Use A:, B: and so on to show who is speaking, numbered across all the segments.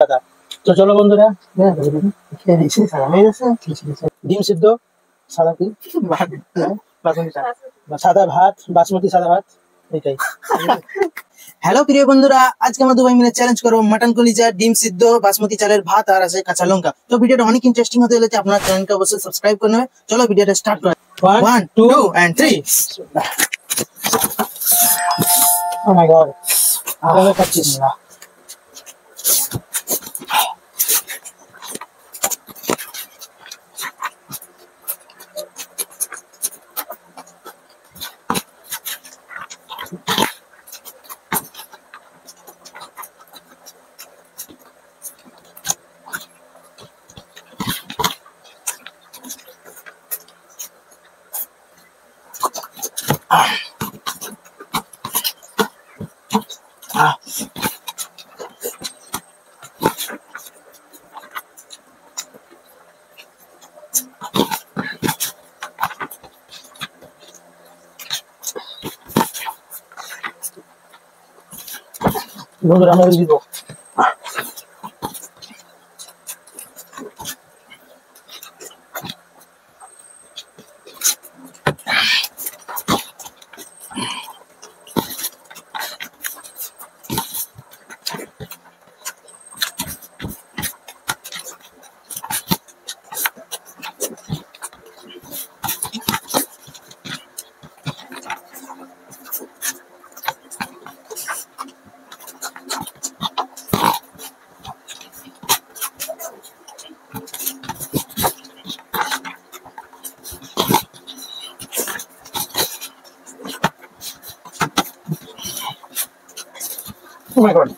A: দাদা। তো চলো বন্ধুরা, ডিম সিদ্ধ, সাদা কি সাদা ভাত, বাসমতি সাদা ভাত, এটাই।
B: হ্যালো প্রিয় বন্ধুরা, আজকে আমরা দুই মিলে চ্যালেঞ্জ করবো মাটন কলিজা, ডিম সিদ্ধ, বাসমতি চালের ভাত আর আছে কাঁচা লঙ্কা। তো ভিডিওটা অনেক ইন্টারেস্টিং হতে চলেছে, আপনার চ্যানেলকে অবশ্যই সাবস্ক্রাইব করে নেবে। চলো ভিডিওটা স্টার্ট করা। 1 2 and 3।
A: ও মাই গড, আরে খাচ্ছিস না। বন্ধুরা আমরা দিব Oh my god.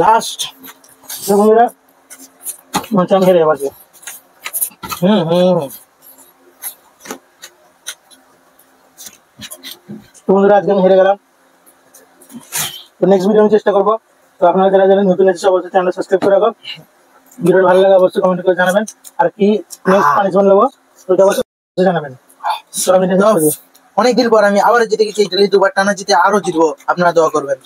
A: লাস্ট বন্ধুরা মাটন হেরে যাবে। বন্ধুরা আজকে আমি হেরে গেলাম। তো নেক্সট ভিডিও আমি চেষ্টা করবো। তো আপনারা যারা যারা নতুন এসেছে অবশ্যই চ্যানেল সাবস্ক্রাইব করে রাখো। ভিডিওটা ভালো লাগে অবশ্যই কমেন্ট করে জানাবেন, আর কি নেক্সট পানিশমেন্ট নেবো ওটা অবশ্যই জানাবেন।
B: অনেকদিন পর আমি আবার জিতে গেছি, দুবার টানা জিতে আরো জিতবো, আপনারা দোয়া করবেন।